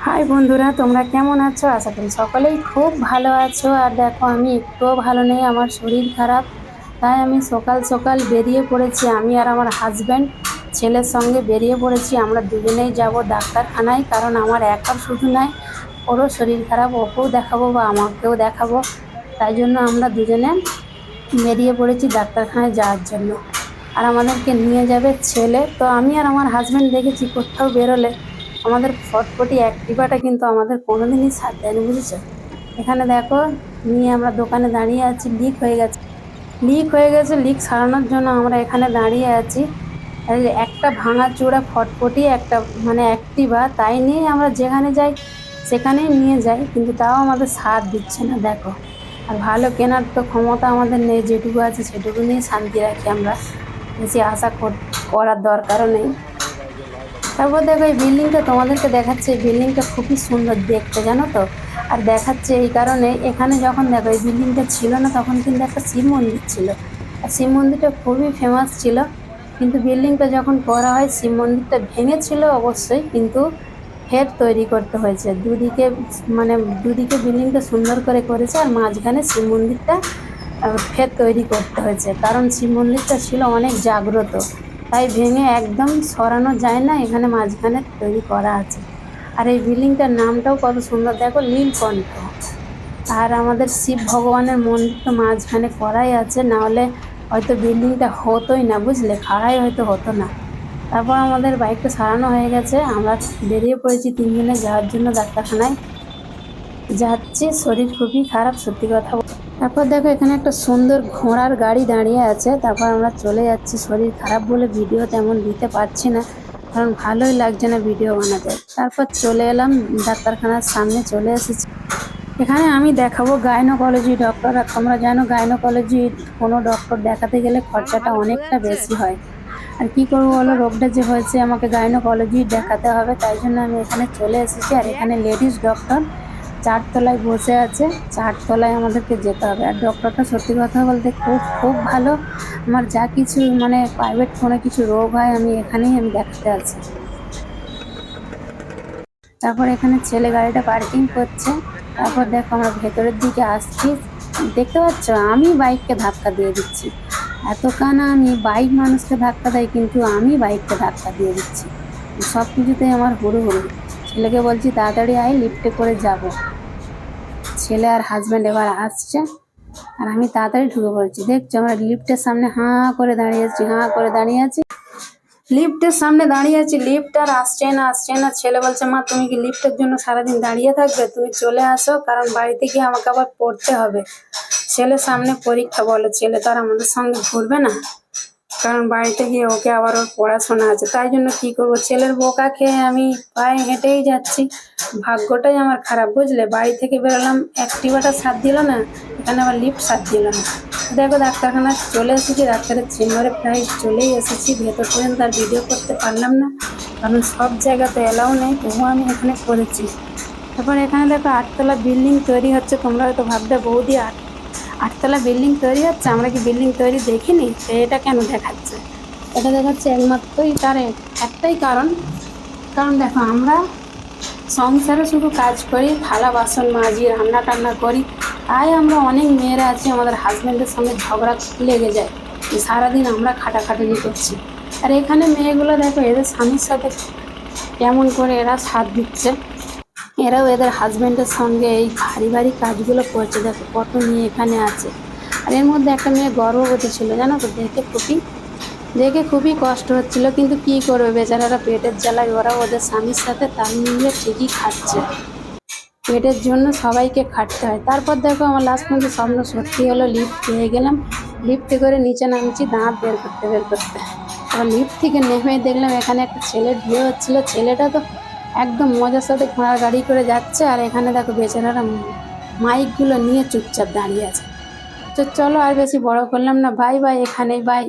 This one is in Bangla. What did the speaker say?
হাই বন্ধুরা, তোমরা কেমন আছো? আশা করি সকলেই খুব ভালো আছো। আর দেখো, আমি একটুও ভালো নেই, আমার শরীর খারাপ। তাই আমি সকাল সকাল বেরিয়ে পড়েছি, আমি আর আমার হাজব্যান্ড ছেলের সঙ্গে বেরিয়ে পড়েছি। আমরা দুজনেই যাব ডাক্তারখানায়, কারণ আমার একার শুধু নয়, ওরও শরীর খারাপ, ওকেও দেখাবো বা আমাকেও দেখাবো। তাই জন্য আমরা দুজনে বেরিয়ে পড়েছি ডাক্তারখানায় যাওয়ার জন্য। আর আমাদেরকে নিয়ে যাবে ছেলে। তো আমি আর আমার হাজব্যান্ড দেখেছি কোথাও বেরোলে আমাদের ফটফটি অ্যাক্টিভাটা কিন্তু আমাদের কোনোদিনই সাথ দেয়নি, বুঝেছো? এখানে দেখো, নিয়ে আমরা দোকানে দাঁড়িয়ে আছি। লিক হয়ে গেছে, লিক সারানোর জন্য আমরা এখানে দাঁড়িয়ে আছি। আর এই একটা ভাঙাচোরা ফটফটি একটা মানে অ্যাক্টিভা, তাই নিয়ে আমরা যেখানে যাই সেখানেই নিয়ে যাই, কিন্তু তাও আমাদের সাথ দিচ্ছে না, দেখো। আর ভালো কেনার তো ক্ষমতা আমাদের নেই, যেটুকু আছে সেটুকু নিয়ে শান্তি রাখি আমরা, বেশি আশা করার দরকারও নেই। তারপর দেখো, এই বিল্ডিংটা তোমাদেরকে দেখাচ্ছে। এই বিল্ডিংটা খুবই সুন্দর দেখতে, জানো তো। আর দেখাচ্ছে এই কারণে, এখানে যখন দেখো এই বিল্ডিংটা ছিল না, তখন কিন্তু একটা শিব মন্দির ছিল। আর শিব মন্দিরটা খুবই ফেমাস ছিল। কিন্তু বিল্ডিংটা যখন করা হয়, শিব মন্দিরটা ভেঙেছিল অবশ্যই, কিন্তু ফের তৈরি করতে হয়েছে দুদিকে। মানে দুদিকে বিল্ডিংটা সুন্দর করে করেছে, আর মাঝখানে শিব মন্দিরটা ফের তৈরি করতে হয়েছে, কারণ শিব মন্দিরটা ছিল অনেক জাগ্রত। তাই ভেঙে একদম সরানো যায় না, এখানে মাঝখানে তৈরি করা আছে। আর এই বিল্ডিংটার নামটাও কত সুন্দর, দেখো, নীলকণ্ঠ। আর আমাদের শিব ভগবানের মন্দির তো মাঝখানে করাই আছে, না হলে হয়তো বিল্ডিংটা হতোই না, বুঝলে, খাড়াই হয়তো হতো না। তারপর আমাদের বাইকটা সারানো হয়ে গেছে, আমরা বেরিয়ে পড়েছি তিনজনে যাওয়ার জন্য ডাক্তারখানায়। যাচ্ছি, শরীর খুবই খারাপ, সত্যি কথা। তারপর দেখো, এখানে একটা সুন্দর ঘোড়ার গাড়ি দাঁড়িয়ে আছে। তারপর আমরা চলে যাচ্ছি। শরীর খারাপ বলে ভিডিও তেমন দিতে পারছি না, কারণ ভালোই লাগছে না ভিডিও বানাতে। তারপর চলে এলাম ডাক্তারখানার সামনে, চলে এসেছি। এখানে আমি দেখাবো গাইনোকোলজি ডক্টর। আর তোমরা জানো, গাইনোকোলজি কোনো ডক্টর দেখাতে গেলে খরচাটা অনেকটা বেশি হয়। আর কি করবো বলো, রোগটা যে হয়েছে, আমাকে গাইনোকোলজি দেখাতে হবে, তাই জন্য আমি এখানে চলে এসেছি। আর এখানে লেডিস ডক্টর 4 তলায় বসে আছে। 4 তলায় আমাদেরকে যেতে হবে। আর ডক্টরটা সত্যি কথা বলতে খুব খুব ভালো। আমার যা কিছু মানে প্রাইভেট কোনো কিছু রোগ হয়, আমি দেখাতে আছি। তারপর এখানে ছেলে গাড়িটা পার্কিং করছে। তারপর দেখো, আমরা ভেতরের দিকে আসছি। দেখতে পাচ্ছ, আমি বাইককে ধাক্কা দিয়ে দিচ্ছি। এত কানা আমি, বাইক মানুষকে ধাক্কা দেয়, কিন্তু আমি বাইককে ধাক্কা দিয়ে দিচ্ছি। সব কিছুতেই আমার হুড়োহুড়ি। ছেলেকে বলছি তাড়াতাড়ি আয়, লিফটে করে যাব। ছেলে আর হাজব্যান্ড এবার আসছে, আর আমি তাড়াতাড়ি ঢুকে পড়েছি। দেখছো, আমরা লিফটের সামনে হাঁ করে দাঁড়িয়ে আছি। লিফটের সামনে দাঁড়িয়ে আছি, লিফট আর আসছে না। ছেলে বলছে, মা তুমি কি লিফটের জন্য সারাদিন দাঁড়িয়ে থাকবে? তুমি চলে আসো, কারণ বাড়িতে গিয়ে আমাকে আবার পড়তে হবে। ছেলের সামনে পরীক্ষা, বলো, ছেলে তো আর আমাদের সঙ্গে ঘুরবে না, কারণ বাড়িতে গিয়ে ওকে আবার ওর পড়াশোনা আছে। তাই জন্য কি করব, ছেলের বোকা খেয়ে আমি পায়ে হেঁটেই যাচ্ছি। ভাগ্যটাই আমার খারাপ, বুঝলে। বাড়ি থেকে বেরোলাম, অ্যাক্টিভাটা সাথ দিল না, এখানে আবার লিফট সাথ দিল না। দেখো, ডাক্তারখানা চলে এসেছি, ডাক্তারের চেম্বারে প্রায় চলেই এসেছি। ভেতর পর্যন্ত আর ভিডিও করতে পারলাম না, কারণ সব জায়গা তো এলাও নেই, তবুও আমি এখানে করেছি। তারপর এখানে দেখো, 8 তলা বিল্ডিং তৈরি হচ্ছে। তোমরা হয়তো ভাববে, বৌদি 8 তলা বিল্ডিং তৈরি হচ্ছে, আমরা কি বিল্ডিং তৈরি দেখিনি? তো এটা কেন দেখাচ্ছে? এটা দেখাচ্ছে একমাত্রই একটাই কারণ। কারণ দেখো, আমরা সংসারে শুধু কাজ করি, থালা বাসন মাজি, রান্না টান্না করি। তাই আমরা অনেক মেয়েরা আছি, আমাদের হাজব্যান্ডের সঙ্গে ঝগড়া লেগে যায় যে সারাদিন আমরা খাটাখাটনি করছি। আর এখানে মেয়েগুলো দেখো, এদের স্বামীর সাথে কেমন করে এরা সাথ দিচ্ছে। এরাও এদের হাজব্যান্ডের সঙ্গে এই ভারী ভারী কাজগুলো করছে। দেখো, কত মেয়ে এখানে আছে। আর এর মধ্যে একটা মেয়ে গর্ভবতী ছিল, জানো তো। দেখে খুবই কষ্ট হচ্ছিল, কিন্তু কি করবে, বেচারারা পেটের জ্বালায় ওরা ওদের স্বামীর সাথে তাল মিলিয়ে ঠিকই খাচ্ছে। পেটের জন্য সবাইকে খাটতে হয়। তারপর দেখো, আমার লাস্ট পর্যন্ত স্বপ্ন সত্যি হলো, লিফট পেয়ে গেলাম। লিফটে করে নিচে নামছি, দাঁত বের করতে। আবার লিফট থেকে নেমে দেখলাম এখানে একটা ছেলের বিয়ে হচ্ছিল। ছেলেটা তো একদম মজার সাথে ঘোড়ার গাড়ি করে যাচ্ছে, আর এখানে দেখো বেচারারা মাইকগুলো নিয়ে চুপচাপ দাঁড়িয়ে আছে। তো চলো, আর বেশি বড় করলাম না, বাই বাই, এখানেই বাই।